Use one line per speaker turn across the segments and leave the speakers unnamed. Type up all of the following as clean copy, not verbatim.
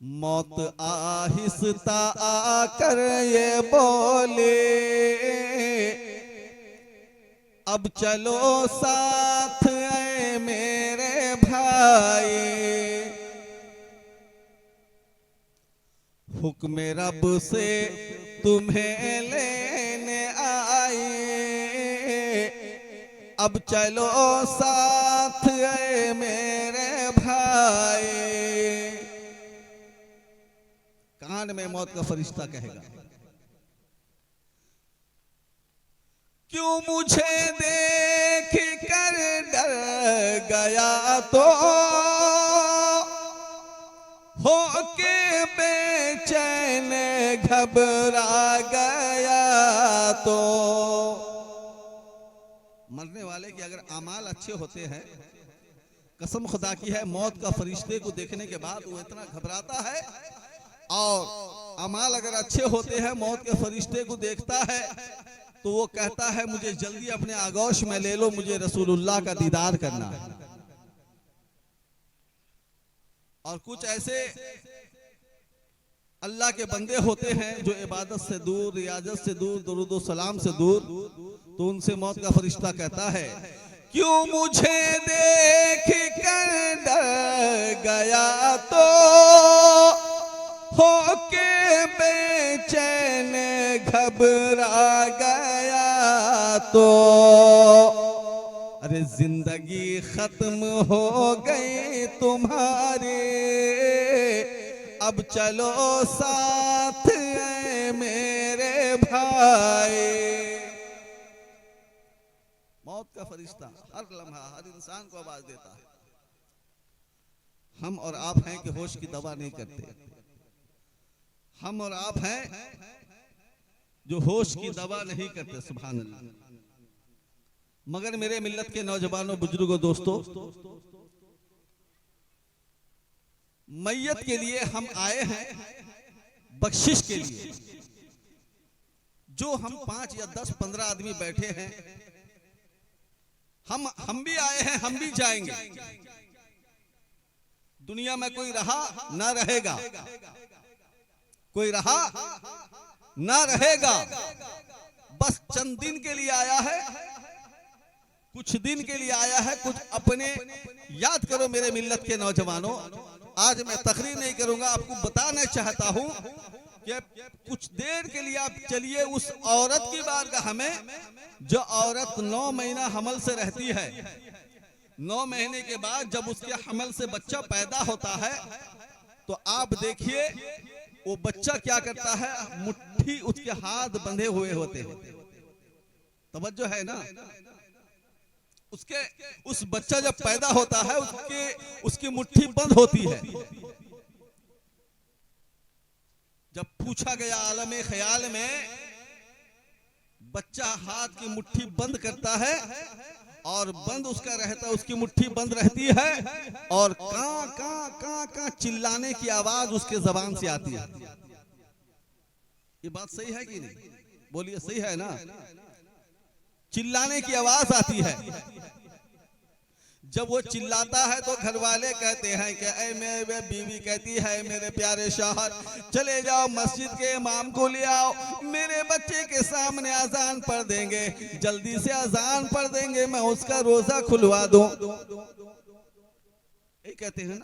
मौत आहिस्ता आकर ये बोले, अब चलो साथ ऐ मेरे भाई। हुक्म रब से तुम्हें लेने आए, अब चलो साथ ऐ मेरे भाई। कान में मौत का फरिश्ता कहेगा, क्यों मुझे देख कर डर गया तो हो के बेचैन घबरा गया तो। मरने वाले के अगर अमाल अच्छे होते हैं, कसम खुदा की है, मौत का फरिश्ते को देखने के बाद वो इतना घबराता है। और अमाल अगर अच्छे होते हैं, मौत के फरिश्ते को देखता है तो वो कहता है मुझे जल्दी अपने आगोश में ले लो, मुझे रसूलुल्लाह का दीदार करना है। और कुछ ऐसे अल्लाह के बंदे होते हैं जो इबादत से दूर, रियाजत से दूर, दुरूद व सलाम से दूर, तो उनसे मौत का फरिश्ता कहता है, क्यों मुझे देख कर डर गया तो हो के बेचैन घबरा गया तो। अरे जिंदगी खत्म हो गई तुम्हारे, अब चलो साथ ऐ मेरे भाई। मौत का फरिश्ता हर लम्हा हर इंसान को आवाज देता है। हम और आप हैं कि होश की दवा नहीं करते, हम और आप हैं जो होश की दवा नहीं करते। सुभान अल्लाह। मगर मेरे मिल्लत के नौजवानों, बुजुर्गों, दोस्तों, मैयत के लिए हम आए हैं बख्शिश के लिए। जो हम 5 या 10 15 आदमी बैठे हैं, हम भी आए हैं, हम भी जाएंगे। दुनिया में कोई रहा ना रहेगा, कोई रहा ना रहेगा। बस चंद दिन के लिए आया है, कुछ दिन के लिए आया है। कुछ अपने याद करो मेरे मिल्लत के नौजवानों। आज मैं तकरीर नहीं करूंगा, आपको बताना चाहता हूं कि कुछ देर के लिए आप चलिए उस औरत की बारगाह में जो औरत 9 महीना हमल से रहती है। 9 महीने के बाद जब उसके हमल से बच्चा पैदा होता है तो आप देखिए वो बच्चा क्या करता है, मुट्ठी उसके हाथ बंधे हुए होते हैं। तवज्जो है ना। उस बच्चा जब पैदा होता है उसकी मुट्ठी बंद होती है। जब पूछा गया आलम ख्याल में, बच्चा हाथ की मुट्ठी बंद करता है और बंद उसका रहता है, उसकी मुट्ठी बंद रहती है और कां कां कां कां चिल्लाने की आवाज उसके जबान से आती है। ये बात सही है कि नहीं? बोलिए, सही है ना? चिल्लाने की आवाज आती है। जब वो चिल्लाता है तो घर वाले कहते हैं कि ऐ मेरे बीवी कहती है, मेरे प्यारे शौहर चले जाओ मस्जिद के इमाम को ले आओ, मेरे बच्चे के सामने अजान पढ़ देंगे, जल्दी से अजान पढ़ देंगे, मैं उसका रोजा खुलवा दूं। ये कहते हैं ना।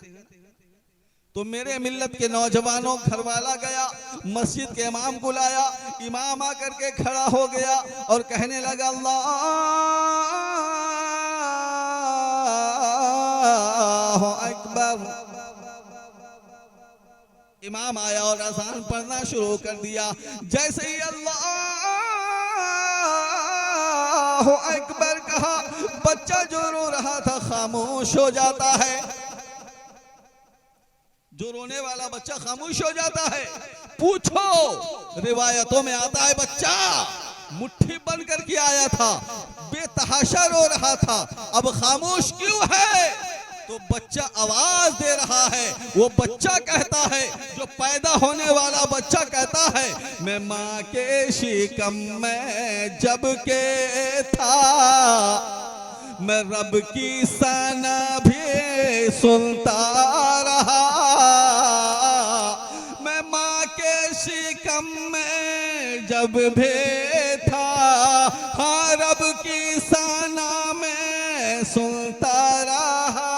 तो मेरे मिल्लत के नौजवानों, घर वाला गया मस्जिद के इमाम को लाया, इमाम आकर के खड़ा हो गया और कहने लगा अल्लाहु अकबर। इमाम आया और अज़ान पढ़ना शुरू कर दिया। जैसे ही अल्लाहु अकबर कहा, बच्चा जो रो रहा था खामोश हो जाता है। जो रोने वाला बच्चा खामोश हो जाता है। पूछो, रिवायतों में आता है बच्चा मुट्ठी बंद करके आया था, बेतहाशा रो रहा था, अब खामोश क्यों है? तो बच्चा आवाज दे रहा है। वो बच्चा कहता है, जो पैदा होने वाला बच्चा कहता है, मैं माँ के शिकम में जब के था, मैं रब की सना भी सुनता रहा। शिकम में जब भेद था, हाँ रब की साना में सुनता रहा,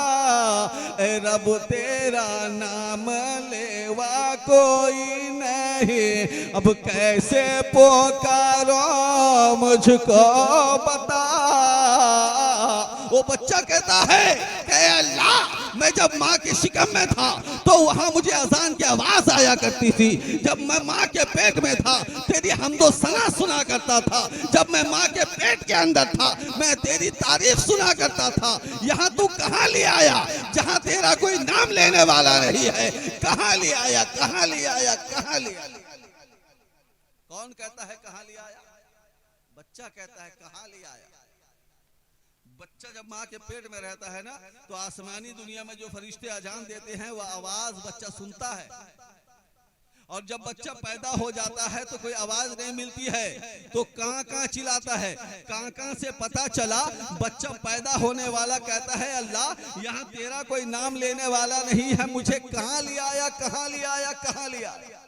ए रब तेरा नाम लेवा कोई नहीं, अब कैसे पुकारो मुझको बता। वो बच्चा कहता है कि अल्लाह, मैं जब माँ के शिकम में था तो वहां मुझे अजान की आवाज आया करती थी, जब मैं माँ के पेट में था तेरी हमदो सना सुना करता था, जब मैं माँ के पेट के अंदर था मैं तेरी तारीफ सुना करता था। यहाँ तू कहाँ ले आया जहाँ तेरा कोई नाम लेने वाला नहीं है? कहाँ ले आया, कहाँ ले आया, कहाँ ले आया? कौन कहता है कहाँ ले आया? बच्चा कहता है कहाँ ले आया। बच्चा जब माँ के पेट में रहता है ना, तो आसमानी दुनिया में जो फरिश्ते अजान देते हैं वह आवाज बच्चा सुनता है, और जब बच्चा पैदा हो जाता है तो कोई आवाज नहीं मिलती है, तो कहाँ कहाँ चिल्लाता है। कहाँ कहाँ से पता चला? बच्चा पैदा होने वाला कहता है अल्लाह, यहाँ तेरा कोई नाम लेने वाला नहीं है, मुझे कहाँ ले आया, कहाँ ले आया, कहाँ ले आया।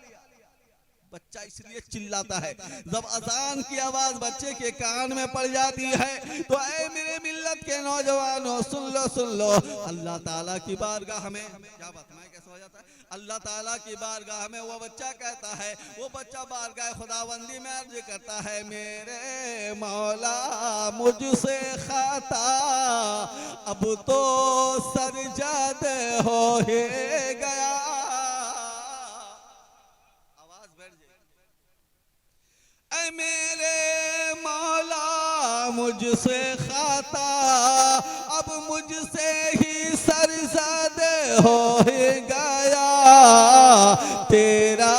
बच्चा इसलिए चिल्लाता है। जब अजान की आवाज बच्चे के कान में पड़ जाती है तो ऐ मेरे मिल्लत के नौजवानों सुन लो, सुन लो। अल्लाह ताला की बारगाह में क्या बात है, कैसा हो जाता है? अल्लाह ताला की बारगाह में वो बच्चा कहता है, वो बच्चा बारगाह खुदाबंदी में अर्ज करता है, मेरे मौला मुझसे खाता अब तो सरजद हो ही गया। मेरे मौला मुझसे खाता अब मुझसे ही सरजद हो गया, तेरा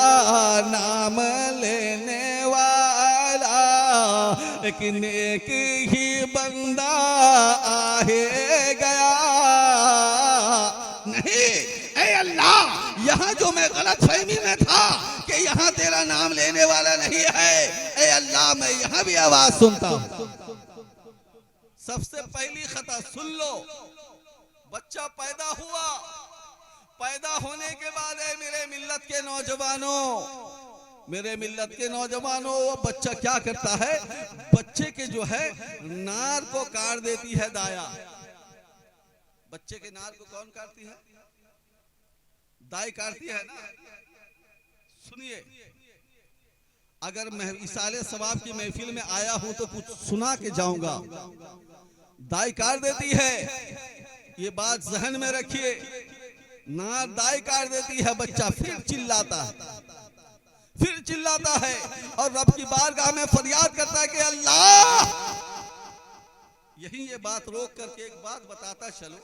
नाम लेने वाला एक नेक ही बंदा आहे गया। नहीं, ऐ अल्लाह, यहाँ जो मैं गलत फहमी में था कि यहाँ तेरा नाम लेने वाला नहीं है, ऐ अल्लाह मैं यहाँ भी आवाज सुनता हूँ। सबसे पहली खता सुन लो, बच्चा पैदा हुआ, पैदा होने के बाद है मेरे मिल्लत के नौजवानों, मेरे मिल्लत के नौजवानों, वो बच्चा क्या करता है? बच्चे के जो है नार को काट देती है दाया। बच्चे के नार को कौन काटती है? दाई काटती है ना। सुनिए, अगर मैं इसाले सवाब की महफिल में आया हूं तो कुछ सुना के जाऊंगा। दाई काट देती है, ये बात जहन में रखिए। नार दाई काट देती है, बच्चा फिर चिल्लाता है, फिर चिल्लाता है और रब की बारगाह में फरियाद करता है कि अल्लाह। यही ये बात रोक करके एक बात बताता चलो।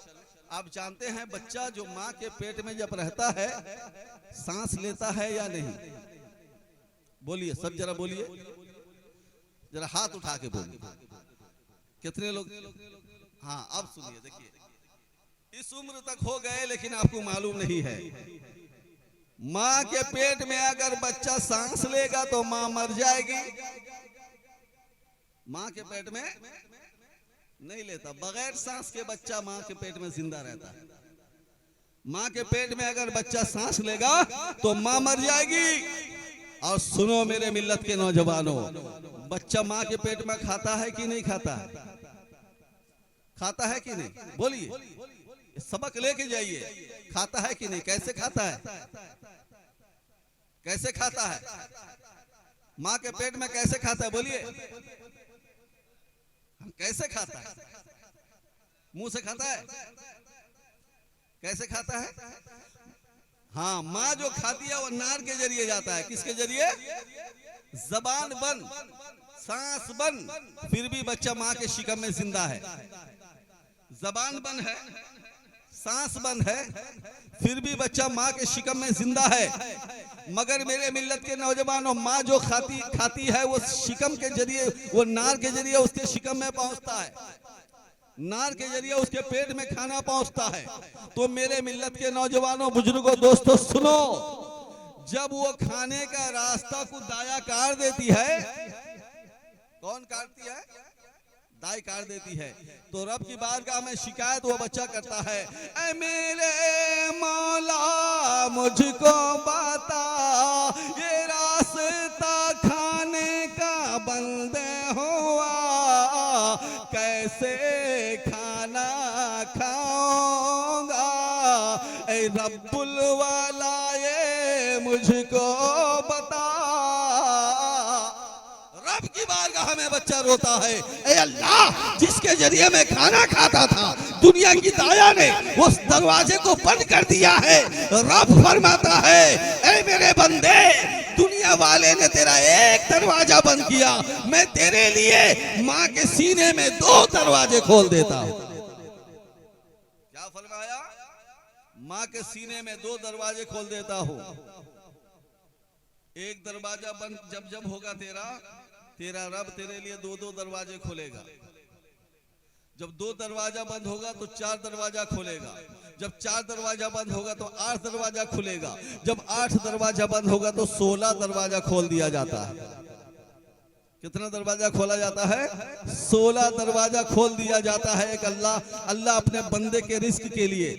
आप जानते हैं बच्चा जो माँ के पेट में जब रहता है सांस लेता है या नहीं? बोलिए सब, जरा बोलिए, जरा हाथ उठा के बोलिए कितने लोग। हाँ अब सुनिए, देखिए, इस उम्र तक हो गए लेकिन आपको मालूम नहीं है, माँ के पेट में अगर बच्चा सांस लेगा तो माँ मर जाएगी। माँ के पेट में नहीं लेता, बगैर सांस के बच्चा माँ के पेट में जिंदा रहता है। माँ के पेट में अगर बच्चा सांस लेगा तो माँ मर जाएगी। और सुनो मेरे मिल्लत के नौजवानों, बच्चा माँ के पेट में खाता है कि नहीं खाता है? खाता है कि नहीं? बोलिए, सबक लेके जाइए। खाता है कि नहीं? कैसे खाता है? कैसे खाता है? माँ के पेट में कैसे खाता है? बोलिए, कैसे खाता है? मुंह से खाता है? कैसे खाता है? हाँ, माँ जो खाती है वो नार के जरिए जाता है। किसके जरिए? जबान बंद, सांस बंद, फिर भी बच्चा माँ के शिकम में जिंदा है। जबान बंद है, सांस बंद है, फिर भी बच्चा माँ के शिकम में जिंदा है। मगर मेरे मिल्लत के नौजवानों, माँ जो खाती है वो शिकम के जरिए, वो नार के जरिए उसके शिकम में पहुंचता है, नार के जरिए उसके पेट में खाना पहुंचता है। तो मेरे मिल्लत के नौजवानों, बुजुर्गों, दोस्तों सुनो, जब वो खाने का रास्ता को दाया काट देती है, कौन काटती है? दाई काट देती है। तो रब की बारगाह में शिकायत वो बच्चा करता है, ऐ मेरे मौला मुझको बता ये रास्ता ऐ रब्बुल वाला ये मुझको बता। रब की बारगाह में बच्चा रोता है, ऐ अल्लाह जिसके जरिए मैं खाना खाता था, दुनिया की दाया ने उस दरवाजे को बंद कर दिया है। रब फरमाता है, ऐ मेरे बंदे, दुनिया वाले ने तेरा एक दरवाजा बंद किया, मैं तेरे लिए माँ के सीने में 2 दरवाजे खोल देता हूं। क्या फरमाया? माँ के सीने में 2 दरवाजे खोल देता हूं। एक दरवाजा बंद जब होगा तेरा रब तेरे लिए 2 दरवाजे खोलेगा। जब 2 दरवाजा बंद होगा तो 4 दरवाजा खोलेगा। जब 4 दरवाजा बंद होगा तो 8 दरवाजा खुलेगा। जब 8 दरवाजा बंद होगा तो 16 दरवाजा खोल दिया जाता है। कितना दरवाजा खोला जाता है? 16 दरवाजा खोल दिया जाता है। एक अल्लाह अपने बंदे के रिस्क के लिए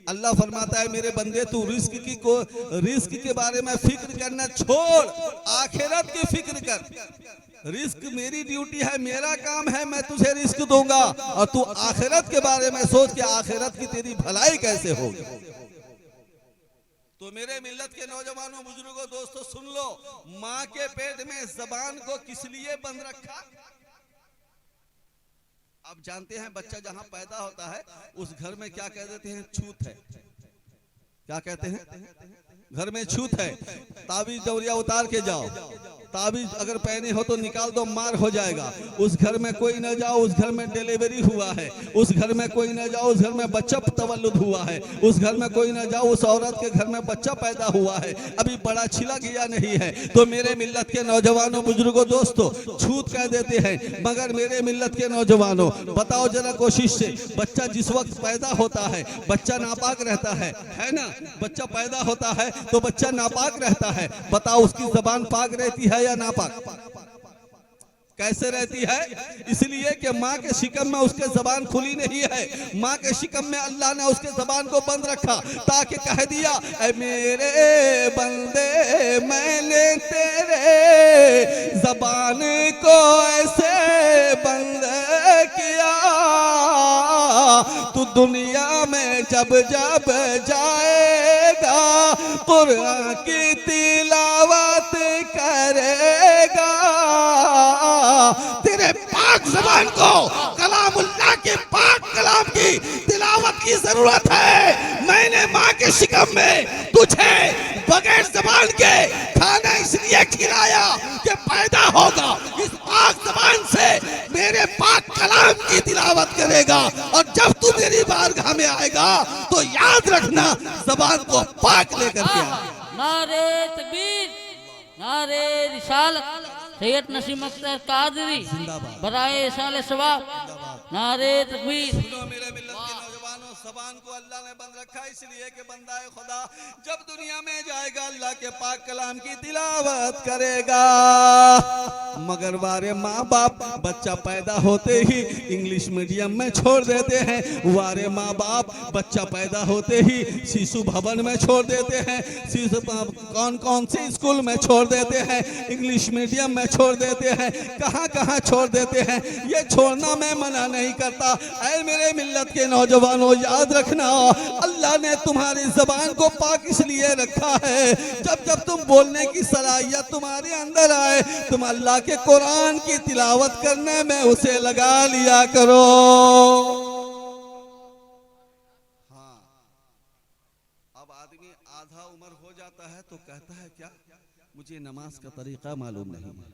अल्लाह फरमाता है, मेरे बंदे तू रिस्क के बारे में फिक्र करना छोड़, आखिरत की फिक्र कर। रिस्क मेरी ड्यूटी है, मेरा काम है, मैं तुझे रिस्क दूंगा और तू आखिरत के बारे में सोच के आखिरत की तेरी भलाई कैसे होगी। तो मेरे मिल्लत के नौजवानों, बुजुर्गों, दोस्तों सुन लो, माँ के पेट में जबान को किस लिए बंद रखा? आप जानते हैं बच्चा जहां पैदा होता है उस घर में क्या कह देते हैं? छूत है। क्या कहते हैं? घर में छूत है। ताबीज दौरिया उतार के जाओ, ताबीज अगर पहने हो तो निकाल दो, मार हो जाएगा। उस घर में कोई न जाओ, उस घर में डिलीवरी हुआ है। उस घर में कोई न जाओ, उस घर में बच्चा तवल्लुद हुआ है। उस घर में कोई न जाओ, उस औरत के घर में बच्चा पैदा हुआ है, अभी बड़ा छिला गया नहीं है। तो मेरे मिल्लत के नौजवानों, बुजुर्गों, दोस्तों, छूत कह देते हैं। मगर मेरे मिल्लत के नौजवानों, बताओ जरा कोशिश से, बच्चा जिस वक्त पैदा होता है बच्चा नापाक रहता है ना? बच्चा पैदा होता है तो बच्चा नापाक रहता है। बताओ उसकी जबान पाक रहती है या नापाक? कैसे रहती है? इसलिए कि माँ के शिकम में उसके जबान खुली नहीं है। माँ के शिकम में अल्लाह ने उसके जबान को बंद रखा ताकि कह दिया, ऐ मेरे बंदे, मैंने तेरे जबान को ऐसे बंद किया, तू दुनिया में जब जब जाएगा कुरान की तिलावत करेगा, तेरे पाक ज़बान को कलामुल्लाह के पाक कलाम की तिलावत की जरूरत है। मैंने माँ के शिकम में तुझे बगैर ज़बान के खाना इसलिए खिलाया कि पैदा होगा, इस पाक ज़बान से मेरे पाक कलाम की तिलावत करेगा। और जब तू मेरी बारगाह में आएगा तो याद रखना, ज़बान को पाक लेकर के आ।
नारे तकबीर, नारे रिसालत, सैयद नसीम अख्तर कादरी बराए साल सवाब, नारे तकबीर।
सुनो मेरे मिल्लत के नौजवानों, ज़बान को अल्लाह ने बंद रखा इसलिए कि बंदा खुदा जब दुनिया में जाएगा अल्लाह के पाक कलाम की तिलावत करेगा। मगर वारे माँ बाप बच्चा पैदा होते ही इंग्लिश मीडियम में छोड़ देते हैं। वारे माँ बाप बच्चा पैदा होते ही शिशु भवन में छोड़ देते हैं। शिशु कौन से स्कूल में छोड़ देते हैं? इंग्लिश मीडियम में छोड़ देते हैं। कहाँ कहाँ छोड़ देते हैं? ये छोड़ना मैं मना नहीं करता। ऐ मेरे मिल्लत के नौजवानों, याद रखना, अल्लाह ने तुम्हारी ज़बान को पाक इसलिए रखा है, जब जब तुम बोलने की सलाहियत तुम्हारे अंदर आए, तुम अल्लाह के कुरान की तिलावत करने में उसे लगा लिया करो। हाँ, अब आदमी आधा उम्र हो जाता है तो कहता है क्या, मुझे नमाज का तरीका मालूम नहीं है,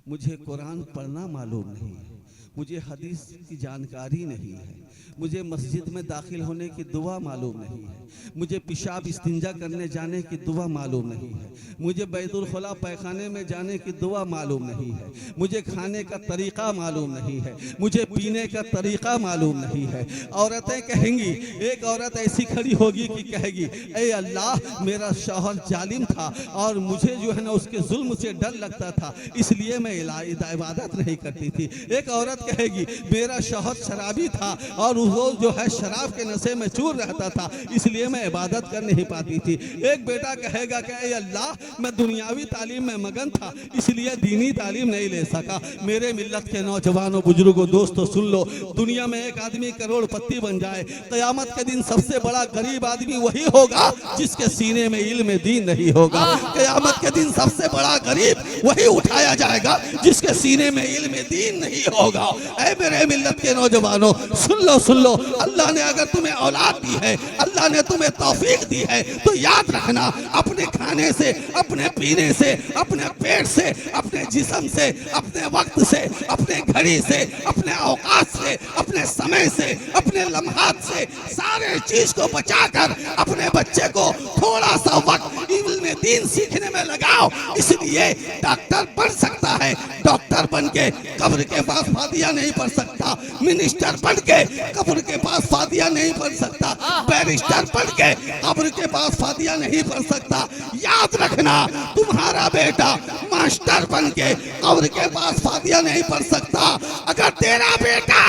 मुझे कुरान पढ़ना मालूम नहीं है, मुझे हदीस की जानकारी नहीं है, मुझे मस्जिद में दाखिल होने की दुआ मालूम नहीं है, मुझे पेशाब इस्तिंजा करने जाने की दुआ मालूम नहीं है, मुझे बैतुल खुला पैखाने में जाने की दुआ मालूम नहीं है, मुझे खाने का तरीका मालूम नहीं है, मुझे पीने का तरीका मालूम नहीं है। औरतें कहेंगी, एक औरत ऐसी खड़ी होगी कि कहेगी, ऐ अल्लाह, मेरा शौहर जालिम था और मुझे जो है ना उसके जुल्म से डर लगता था, इसलिए मैं इबादत नहीं करती थी। एक औरत कहेगी मेरा शौहर शराबी था और वो जो है शराब के नशे में चूर रहता था, इसलिए मैं इबादत कर नहीं पाती थी। एक बेटा कहेगा कि ए अल्लाह मैं दुनियावी तालीम में मगन था, इसलिए दीनी तालीम नहीं ले सका। मेरे मिल्लत के नौजवानों, बुजुर्गों, दोस्तों सुन लो, दुनिया में एक आदमी करोड़पति बन जाए, क़यामत के दिन सबसे बड़ा गरीब आदमी वही होगा जिसके सीने में इल्म दीन नहीं होगा। क़यामत के दिन सबसे बड़ा गरीब वही उठाया जाएगा जिसके सीने में इल्म दीन नहीं होगा। ऐ मेरे मिल्लत के नौजवानों सुन लो, अल्लाह ने अगर तुम्हें औलाद दी है, अल्लाह ने तुम्हें तौफीक दी है, तो याद रखना अपने खाने से, अपने पीने से, अपने पेट से, अपने जिस्म से, अपने वक्त से, अपने घड़ी से, अपने औकात से, अपने समय से, अपने लम्हात से, सारे चीज को बचाकर अपने बच्चे को थोड़ा सा वक्त इल्म दीन सीखने में लगाओ। इसलिए डॉक्टर बन सकता है, डॉक्टर बन के कब्र के पास फातिहा नहीं पढ़ सकता, मिनिस्टर बन के कब्र के पास फातिहा नहीं पढ़ सकता, बैरिस्टर बन के कब्र के पास फातिहा नहीं पढ़ सकता। याद रखना तुम्हारा बेटा मास्टर बन के कब्र के पास फातिहा नहीं पढ़ सकता। अगर तेरा बेटा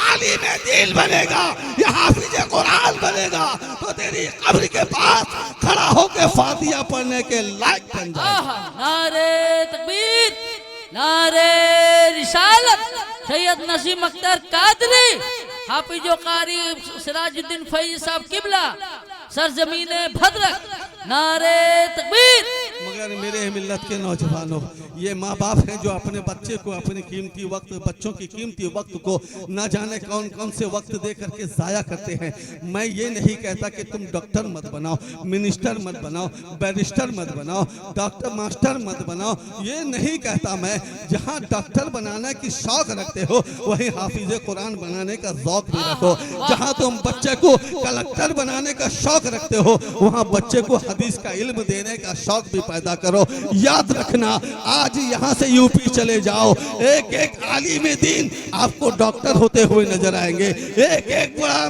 आलिम दीन बनेगा या हाफिज कुरान बनेगा तो तेरी कब्र के पास खड़ा होकर फातिहा पढ़ने के लायक बन जाएगा।
नारे तकबीर, नारे रिसालत, सैयद नसीम अख्तर कादरी, हाफिज कारी सिराजुद्दीन फैज साहब किबला, सरजमीने भद्रक, नारे तकबीर।
मगर मेरे मिल्लत के नौजवानों, ये माँ बाप हैं जो अपने बच्चे को अपने कीमती वक्त, बच्चों की कीमती वक्त को न जाने कौन कौन से वक्त दे करके ज़ाया करते हैं। मैं ये नहीं कहता कि तुम डॉक्टर मत बनाओ, मिनिस्टर मत बनाओ, बैरिस्टर मत बनाओ, डॉक्टर मास्टर मत बनाओ, ये नहीं कहता मैं। जहाँ डॉक्टर बनाने की शौक रखते हो वहीं हाफिज कुरान बनाने का ज़ौक भी रखो। जहाँ तुम बच्चे को कलेक्टर बनाने का शौक रखते हो वहाँ बच्चे को हदीस का इल्म देने का शौक भी पैदा करो। याद रखना आज यहाँ से यूपी चले जाओ, एक एक आलिम दीन आपको डॉक्टर होते हुए नजर आएंगे, एक एक बड़ा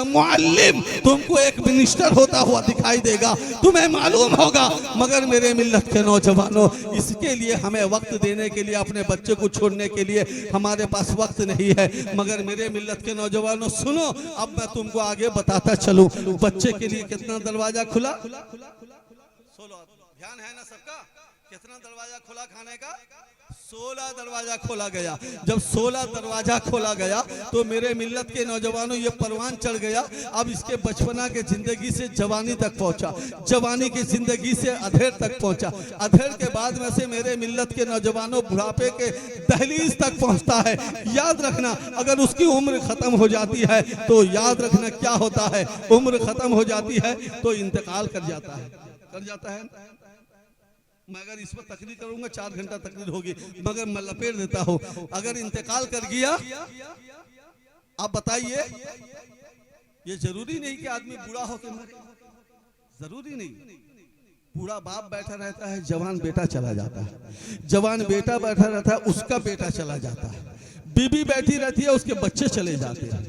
मुअल्लिम तुमको एक मिनिस्टर होता हुआ दिखाई देगा, तुम्हें मालूम होगा। मगर मेरे मिल्लत के नौजवानों, इसके लिए हमें वक्त देने के लिए, अपने बच्चे को छोड़ने के लिए हमारे पास वक्त नहीं है। मगर मेरे मिल्लत के नौजवानों सुनो, अब मैं तुमको आगे बताता चलूं बच्चे के लिए कितना दरवाजा खुला। ध्यान है ना सबका, कितना दरवाजा खुला खाने का? 16 दरवाजा खोला गया। जब 16 दरवाजा खोला गया तो मेरे मिल्लत के नौजवानों ये परवान चढ़ गया। अब इसके बचपना के जिंदगी से जवानी तक पहुंचा, जवानी की जिंदगी से अधेड़ तक पहुंचा, अधेड़ के बाद में से मेरे मिल्लत के नौजवानों बुढ़ापे के दहलीज तक पहुंचता है। याद रखना अगर उसकी उम्र खत्म हो जाती है तो याद रखना क्या होता है, उम्र खत्म हो जाती है तो इंतकाल कर जाता है। मैं अगर इस पर तकरीर करूंगा 4 घंटा तकरीर होगी, मगर मैं लपेट देता हूं। अगर इंतकाल कर गया, आप बताइए, ये जरूरी नहीं कि आदमी बूढ़ा हो के मरे, जरूरी नहीं। बूढ़ा बाप बैठा रहता है, जवान बेटा चला जाता है, जवान बेटा बैठा रहता है, उसका बेटा चला जाता है, बीबी बैठी रहती है, उसके बच्चे चले जाते हैं,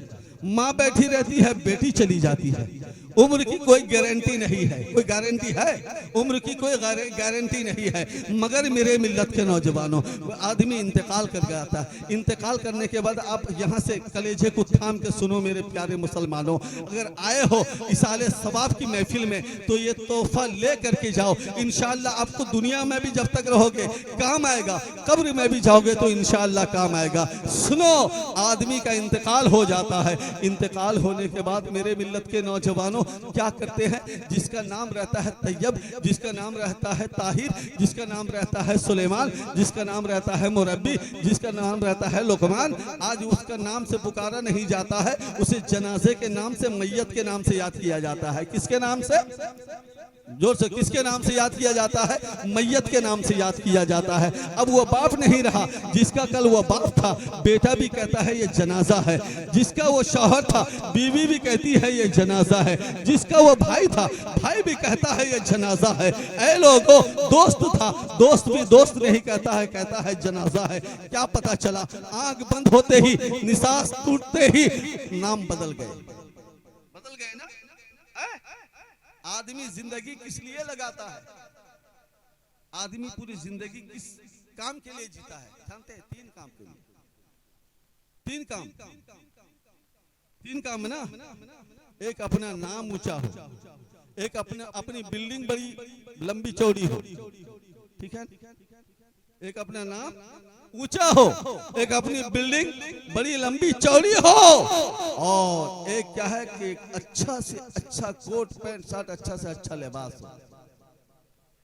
माँ बैठी रहती है, बेटी चली जाती है। उम्र की कोई गारंटी नहीं है, कोई गारंटी है? उम्र की कोई गारंटी नहीं है। मगर मेरे मिल्लत के नौजवानों, आदमी इंतकाल कर गया था, इंतकाल करने के बाद आप यहाँ से कलेजे को थाम के सुनो मेरे प्यारे मुसलमानों, अगर आए हो इसाले सवाब की महफिल में तो ये तोहफा ले करके जाओ। इंशाअल्लाह आपको दुनिया में भी जब तक रहोगे काम आएगा, कब्र में भी जाओगे तो इंशाअल्लाह काम आएगा। सुनो, आदमी का इंतकाल हो जाता है, इंतकाल होने के बाद मेरे मिल्लत के नौजवानों क्या करते हैं? जिसका नाम रहता है तैयब, जिसका नाम रहता है ताहिर, जिसका नाम रहता है सुलेमान, जिसका नाम रहता है मुरब्बी, जिसका नाम रहता है लुकमान, आज उसका नाम से पुकारा नहीं जाता है, उसे जनाजे के नाम से, मैयत के नाम से याद किया जाता है। किसके नाम से? जोर से, किसके नाम से याद किया जाता है? मैयत के नाम से याद किया जाता है। अब वो बाप नहीं रहा जिसका कल वो बाप था, बेटा भी कहता है ये जनाजा है, जिसका वो शौहर था बीवी भी कहती है ये जनाजा है, जिसका वो भाई था भाई भी कहता है ये जनाजा है। ऐ लोगों, दोस्त था, दोस्त भी दोस्त नहीं कहता है, कहता है जनाजा है। क्या पता चला? आंख बंद होते ही, निसास टूटते ही नाम बदल गए ना। आदमी जिंदगी किस लिए लगाता है? आदमी पूरी जिंदगी किस काम के लिए जीता है? जानते हैं? 3 काम के लिए। तीन काम है ना। एक अपना नाम ऊंचा हो, एक अपनी बिल्डिंग बड़ी लंबी चौड़ी हो, ठीक है। एक अपना नाम ऊंचा हो, एक अपनी बिल्डिंग बड़ी लंबी चौड़ी हो, और एक क्या है कि अच्छा से अच्छा कोट पैंट शर्ट, अच्छा से अच्छा लिबास हो।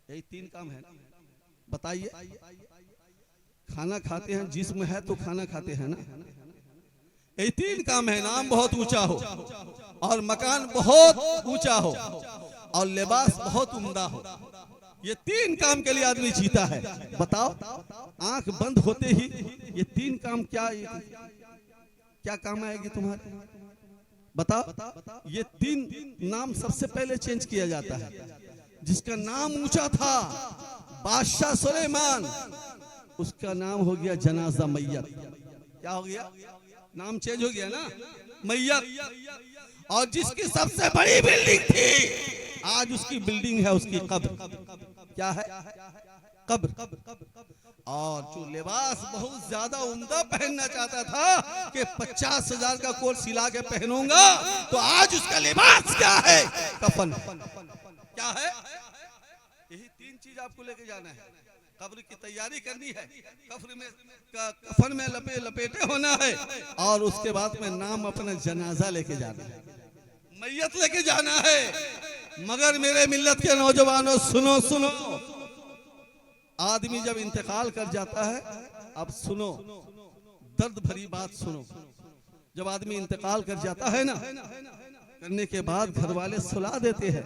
यही तीन काम है। बताइए, खाना खाते हैं, जिस्म है तो खाना खाते हैं ना। यही तीन काम है। नाम बहुत ऊंचा हो, और मकान बहुत ऊंचा हो, और लिबास बहुत उम्दा हो। ये तीन काम के लिए आदमी जीता है। बताओ, आंख बंद होते ही ये तीन काम क्या काम आएगी तुम्हारे? बताओ। ये तीन नाम सबसे पहले चेंज किया जाता है। जिसका नाम ऊंचा था, बादशाह सुलेमान, उसका नाम हो गया जनाजा मैयत। क्या हो गया? नाम चेंज हो गया ना, मैयत। और जिसकी सबसे बड़ी बिल्डिंग थी, आज उसकी बिल्डिंग है उसकी कब्र। क्या है? कब्र। और जो लिबास बहुत ज्यादा उम्दा पहनना चाहता था कि 50,000 का कोट सिला के पहनूंगा, तो आज उसका लिबास क्या है? कफन। क्या है? यही तीन चीज आपको लेके जाना है। कब्र की तैयारी करनी है, कफन में लपेटे होना है, और उसके बाद में नाम अपना जनाजा लेके जाना है, मैयत लेके जाना है। मगर मेरे मिल्लत के नौजवानों, सुनो, आदमी जब इंतकाल कर जाता है, अब सुनो, दर्द भरी बात सुनो। जब आदमी इंतकाल कर जाता है ना, करने के बाद घर वाले सुला देते हैं।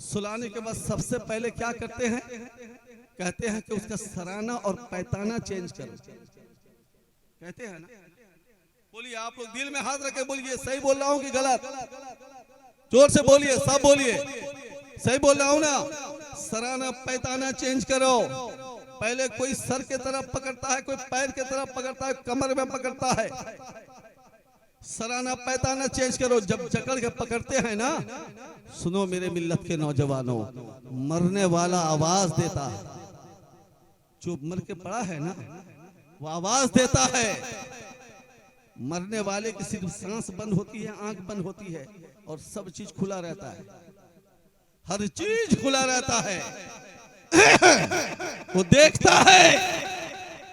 सुलाने के बाद सबसे पहले क्या करते हैं? कहते हैं कि उसका सराना और पैताना चेंज करो। कहते हैं ना। बोलिए, आप लोग दिल में हाथ रखे बोलिए, सही बोल रहा हूं कि गलत? जोर से बोलिए, सब बोलिए, सही बोल रहा हूं ना? सराना पैताना चेंज करो। पहले कोई सर के तरफ पकड़ता है, कोई पैर के तरफ पकड़ता है, कमर में पकड़ता है। सराना पैताना चेंज करो। जब जकड़ के पकड़ते हैं ना, सुनो मेरे मिल्लत के नौजवानों, मरने वाला आवाज देता है। जो मर के पड़ा है ना, वो आवाज देता है। मरने वाले की सिर्फ सांस बंद होती है, आंख बंद होती है, और सब चीज खुला रहता है। हर चीज खुला रहता है। वो देखता है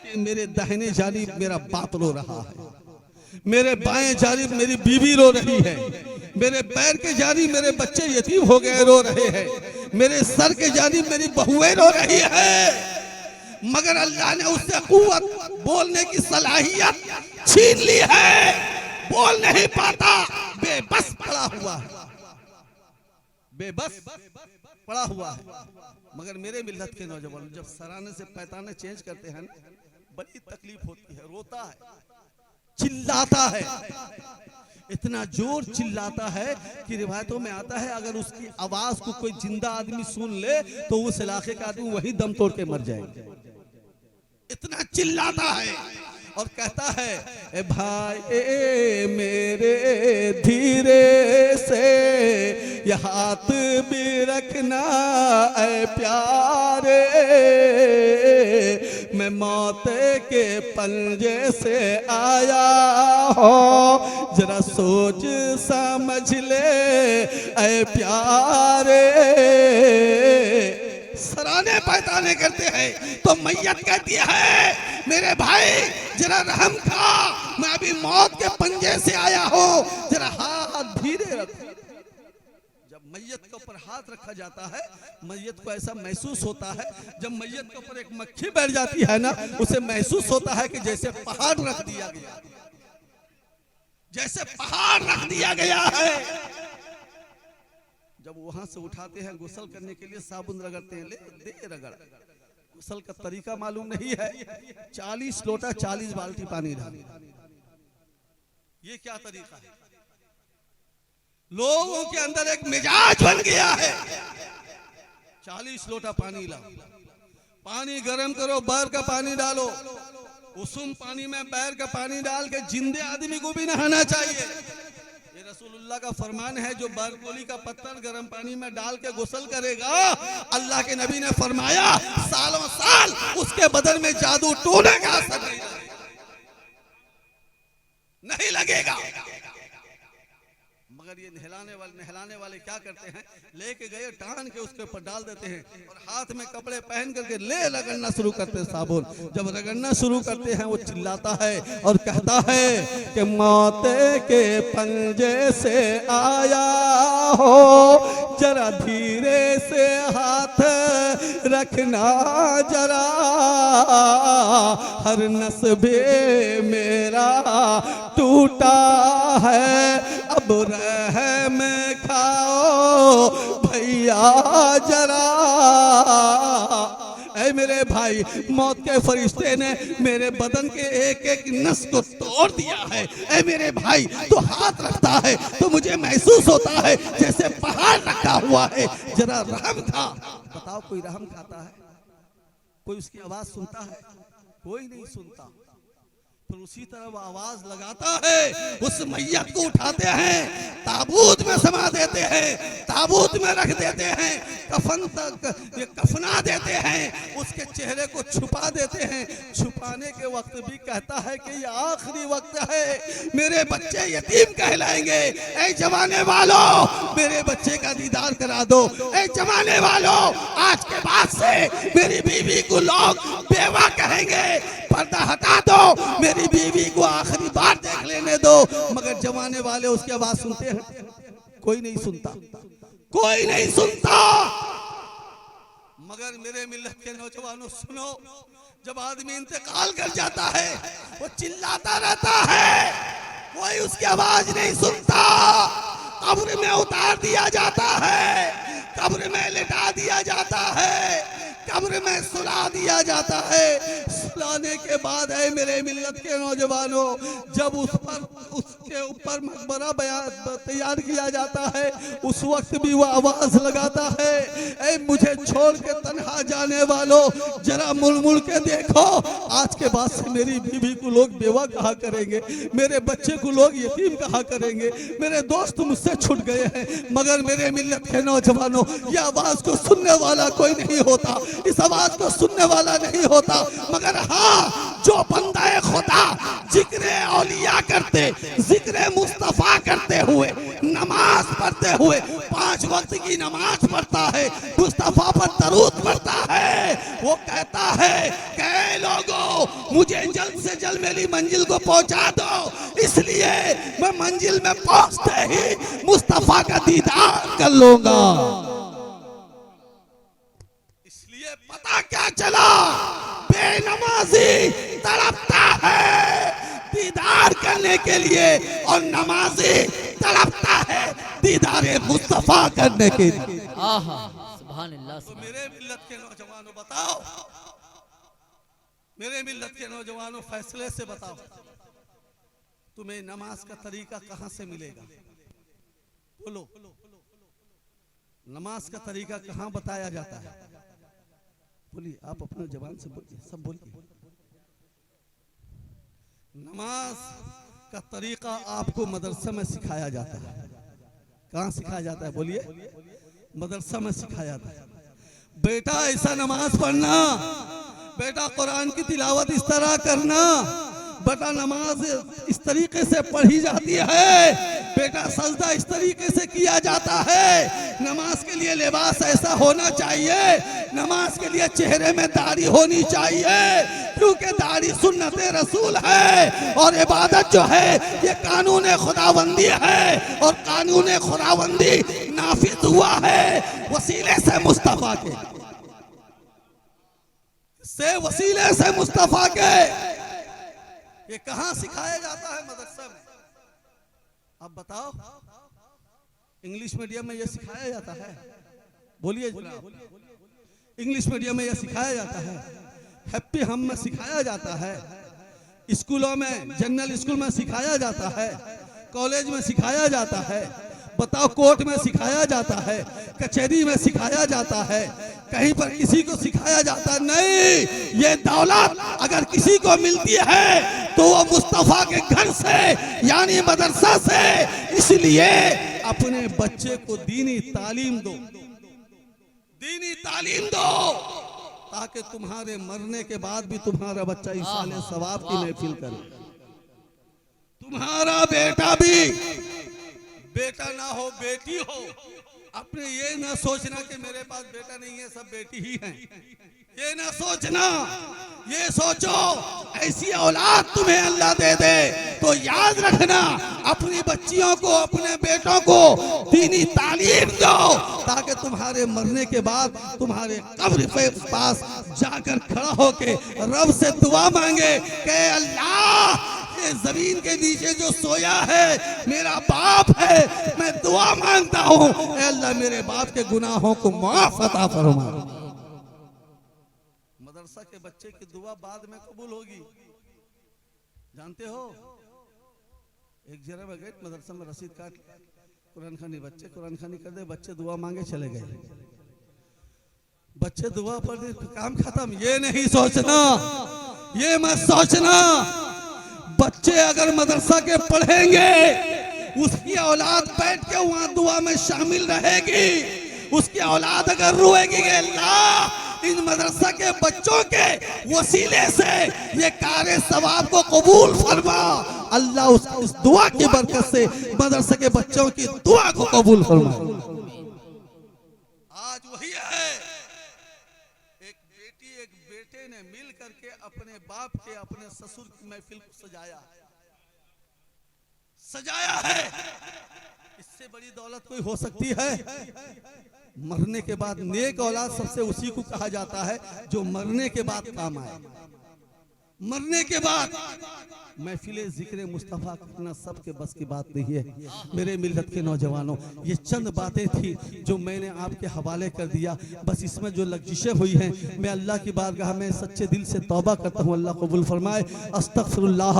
कि मेरे दाहिने जानिब मेरा बाप रो रहा है, मेरे बाएं जानिब मेरी बीवी रो रही है, मेरे पैर के जानिब मेरे बच्चे यतीम हो गए रो रहे हैं, मेरे सर के जानिब मेरी बहुएं रो रही है। मगर अल्लाह ने उससे कुव्वत, बोलने की सलाहियत छीन ली है। बोल नहीं पाता, बेबस पड़ा हुआ है, बेबस पड़ा हुआ है। मगर मेरे मिल्लत के नौजवान जब सराने से पैताने चेंज करते हैं ना, बड़ी तकलीफ होती है, रोता है, चिल्लाता है। इतना जोर चिल्लाता है कि रिवायतों में आता है अगर उसकी आवाज को कोई जिंदा आदमी सुन ले तो उस इलाके का आदमी वही दम तोड़ के मर जाएगा। इतना चिल्लाता है और कहता है, ए भाई मेरे धीरे से ये हाथ भी रखना ऐ प्यारे, मैं मौत के पंजे से आया हूँ, जरा सोच समझ ले ऐ प्यारे। सराहने पैताने करते हैं तो मैयत कहती है, मेरे भाई जरा रहम खा, मैं अभी मौत के पंजे से आया हूँ, जरा हाथ धीरे रखो। जब मैयत के ऊपर हाथ रखा जाता है, मैयत को ऐसा महसूस होता है, जब मैयत के ऊपर एक मक्खी बैठ जाती है ना, उसे महसूस होता है कि जैसे पहाड़ रख दिया गया, जैसे पहाड़ रख दिया गया है। जब वहां से उठाते हैं गुसल करने के लिए, साबुन रगड़ते हैं, ले दे रगड़। गुसल का तरीका मालूम नहीं है, 40 लोटा 40 बाल्टी पानी डाल। ये क्या तरीका है? लोगों के अंदर एक मिजाज बन गया है। 40 लोटा पानी लाओ, पानी गर्म करो, बैर का पानी डालो, उसूम पानी में बैर का पानी डाल के जिंदे आदमी को भी नहाना चाहिए। ये रसूलुल्लाह का फरमान है, जो बरकोली का पत्थर गर्म पानी में डाल के गुसल करेगा, अल्लाह के नबी ने फरमाया सालों साल उसके बदन में जादू टोने का असर नहीं रहेगा। लगेगा। मगर ये नहलाने वाले क्या करते हैं, लेके गए टान के उसके ऊपर डाल देते हैं और हाथ में कपड़े पहन करके ले रगड़ना शुरू करते हैं साबुन। जब रगड़ना शुरू करते हैं वो चिल्लाता है और कहता है कि मौत के पंजे से आया हो, जरा धीरे से हाथ रखना जरा, हर नस्बे मेरा टूटा है, अब रहम खाओ भैया जरा। ऐ मेरे भाई, मौत के फरिश्ते ने मेरे बदन के एक एक नस को तोड़ दिया है। ऐ मेरे भाई, तो हाथ रखता है तो मुझे महसूस होता है जैसे पहाड़ रखा हुआ है। जरा रहम खा। बताओ, कोई रहम खाता है? कोई उसकी आवाज सुनता है? कोई नहीं सुनता। फिर उसी तरह वो आवाज लगाता है, उस मैयत को उठाते हैं, ताबूत में समा देते हैं, ताबूत में रख देते हैं, कफन तक ये कफना देते हैं, उसके चेहरे को छुपा देते हैं। छुपाने के वक्त भी कहता है कि ये आखिरी वक्त है, मेरे बच्चे यतीम कहलाएंगे। ऐ जमाने वालों, मेरे बच्चे का दीदार करा दो। ऐ जमाने वालों, आज के बाद से मेरी बीवी को लोग बेवा कहेंगे, पर्दा हटा दो, मेरी बीवी को आखिरी बार देख लेने दो। मगर जमाने वाले उसकी आवाज सुनते हैं? कोई नहीं सुनता, कोई नहीं सुनता। मगर मेरे मिल्लत के नौजवानों सुनो, जब आदमी इंतकाल कर जाता है वो चिल्लाता रहता है, कोई उसकी आवाज नहीं सुनता। कब्र में उतार दिया जाता है, कब्र में लिटा दिया जाता है, कब्र में सुला दिया जाता है। सुलाने के बाद है मेरे मिल्लत के नौजवानों, जब उसके ऊपर मकबरा तैयार किया जाता है, उस वक्त भी वो आवाज लगाता है, ऐ मुझे छोड़ के तन्हा जाने वालों, जरा मुड़ मुड़ के देखो, आज के बाद से मेरी बीवी को लोग बेवा कहा करेंगे, मेरे बच्चे को लोग यतीम कहा करेंगे, मेरे दोस्त मुझसे छूट गए हैं। मगर मेरे मिल्लत के नौजवानों, ये आवाज को सुनने वाला कोई नहीं होता, इस आवाज को सुनने वाला नहीं होता। मगर हाँ, जो बंदा खुदा जिक्र औलिया करते, जिक्र मुस्तफा करते हुए, नमाज पढ़ते हुए, 5 वक्त की नमाज पढ़ता है, मुस्तफा पर दरूद पढ़ता है, वो कहता है कि लोगों, मुझे जल्द से जल्द मेरी मंजिल को पहुंचा दो, इसलिए मैं मंजिल में पहुंचते ही मुस्तफा का दीदार कर लूंगा। पता क्या चला, बेनमाजी तड़पता है दीदार करने के लिए और नमाजी तड़पता है दीदार मुस्तफा करने के लिए।
सुभान अल्लाह।
तो मेरे मिल्लत के नौजवानों बताओ, मेरे मिल्लत के नौजवानों फैसले से बताओ, तुम्हें नमाज का तरीका कहां से मिलेगा? बोलो, नमाज का तरीका कहां बताया जाता है? बोलिए, आप अपने जबान से बोलिए, सब बोलिए। नमाज का तरीका आपको मदरसा में सिखाया जाता है। कहाँ सिखाया जाता है? बोलिए, मदरसा में सिखाया जाता है। बेटा ऐसा नमाज पढ़ना, बेटा कुरान की तिलावत इस तरह करना, बेटा नमाज इस तरीके से पढ़ी जाती है, बेटा सजदा इस तरीके से किया जाता है, नमाज के लिए लिबास ऐसा होना चाहिए, नमाज के लिए चेहरे में दाढ़ी होनी चाहिए, क्योंकि दाढ़ी सुन्नत रसूल है और इबादत जो है ये कानून खुदाबंदी है और कानून खुदाबंदी नाफिज हुआ है वसीले से मुस्तफा के, वसीले से मुस्तफा के। ये कहां सिखाया जाता है? मदरसा में। अब बताओ, इंग्लिश मीडियम में ये सिखाया जाता है? बोलिए जनाब, इंग्लिश मीडियम में ये सिखाया जाता है, हैप्पी हम में सिखाया जाता है, स्कूलों में, जनरल स्कूल में सिखाया जाता है, कॉलेज में सिखाया जाता है, बताओ कोर्ट में सिखाया जाता है, कचहरी में सिखाया जाता है, कहीं पर किसी को सिखाया जाता नहीं। ये दौलत अगर किसी को मिलती है तो वो मुस्तफा के घर से यानी मदरसा से। इसलिए अपने बच्चे को दीनी तालीम दो, दीनी तालीम दो, ताकि तुम्हारे मरने के बाद भी तुम्हारा बच्चा इंसाने सवाब की महफिल करे। तुम्हारा बेटा भी बेटा ना हो बेटी हो, अपने ये ना सोचना कि मेरे पास बेटा नहीं है, सब बेटी ही हैं, ये ना सोचना। ये सोचो ऐसी औलाद तुम्हें अल्लाह दे दे तो याद रखना, अपनी बच्चियों को, अपने बेटों को दीनी तालीम दो, ताकि तुम्हारे मरने के बाद तुम्हारे कब्र के पास जाकर खड़ा होके रब से दुआ मांगे कि अल्लाह, ये जमीन के नीचे जो सोया है मेरा बाप है, मैं दुआ मांगता हूँ, ऐ अल्लाह मेरे बाप के गुनाहों को माफ अता फरमा। मदरसा के बच्चे की दुआ बाद में कबूल होगी, जानते हो। एक जरा बगैर मदरसा में रसीद काट, कुरान खानी, बच्चे कुरान खानी कर दे, बच्चे दुआ मांगे चले गए, बच्चे दुआ पढ़ दे, काम खत्म। ये नहीं सोचना, ये मत सोचना, बच्चे अगर मदरसा के पढ़ेंगे, उसकी औलाद बैठ के वहां दुआ में शामिल रहेगी, उसकी औलाद अगर रोएगी कि अल्लाह इन मदरसा के बच्चों के वसीले से ये कार्य सवाब को कबूल फरमा, अल्लाह उस दुआ की बरकत से मदरसा के बच्चों की दुआ को कबूल फरमा। आज वही है, एक बेटी एक बेटे ने मिल करके अपने बाप के, अपने ससुर की महफिल को सजाया है। इससे बड़ी दौलत कोई हो सकती है? मरने के बाद नेक औलाद सबसे उसी को कहा जाता है जो मरने के बाद काम आए। मरने के बाद महफिले जिक्र मुस्तफ़ा करना सबके बस की बात नहीं है। मेरे मिल्लत के नौजवानों, ये चंद बातें थी जो मैंने आपके हवाले कर दिया। बस इसमें जो लग़ज़िशें हुई हैं, मैं अल्लाह की बारगाह में सच्चे दिल से तौबा करता हूँ, अल्लाह कबूल फरमाए। अस्तग़फिरुल्लाह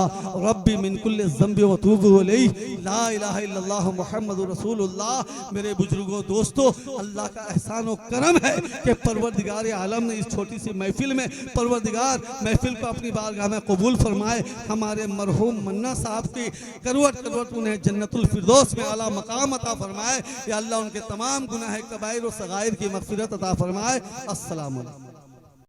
रब्बी मिन कुल्लि ज़ंबि व अतूबु इलैहि, ला इलाहा इल्लल्लाह मुहम्मदुर रसूलुल्लाह। मेरे बुजुर्गों, दोस्तों, अल्लाह का एहसान और करम है कि परवरदिगार आलम ने इस छोटी सी महफिल में, परवरदिगार महफिल को अपनी बारगाह में कबूल फरमाए। हमारे मरहूम मन्ना साहब की करवट करवट उन्हें जन्नतुल फिरदौस में आला मकाम अता फरमाए। या अल्लाह उनके तमाम गुनाह कबाइर और सगाइर की मग़फ़िरत अता फरमाए। अस्सलामु अलैकुम।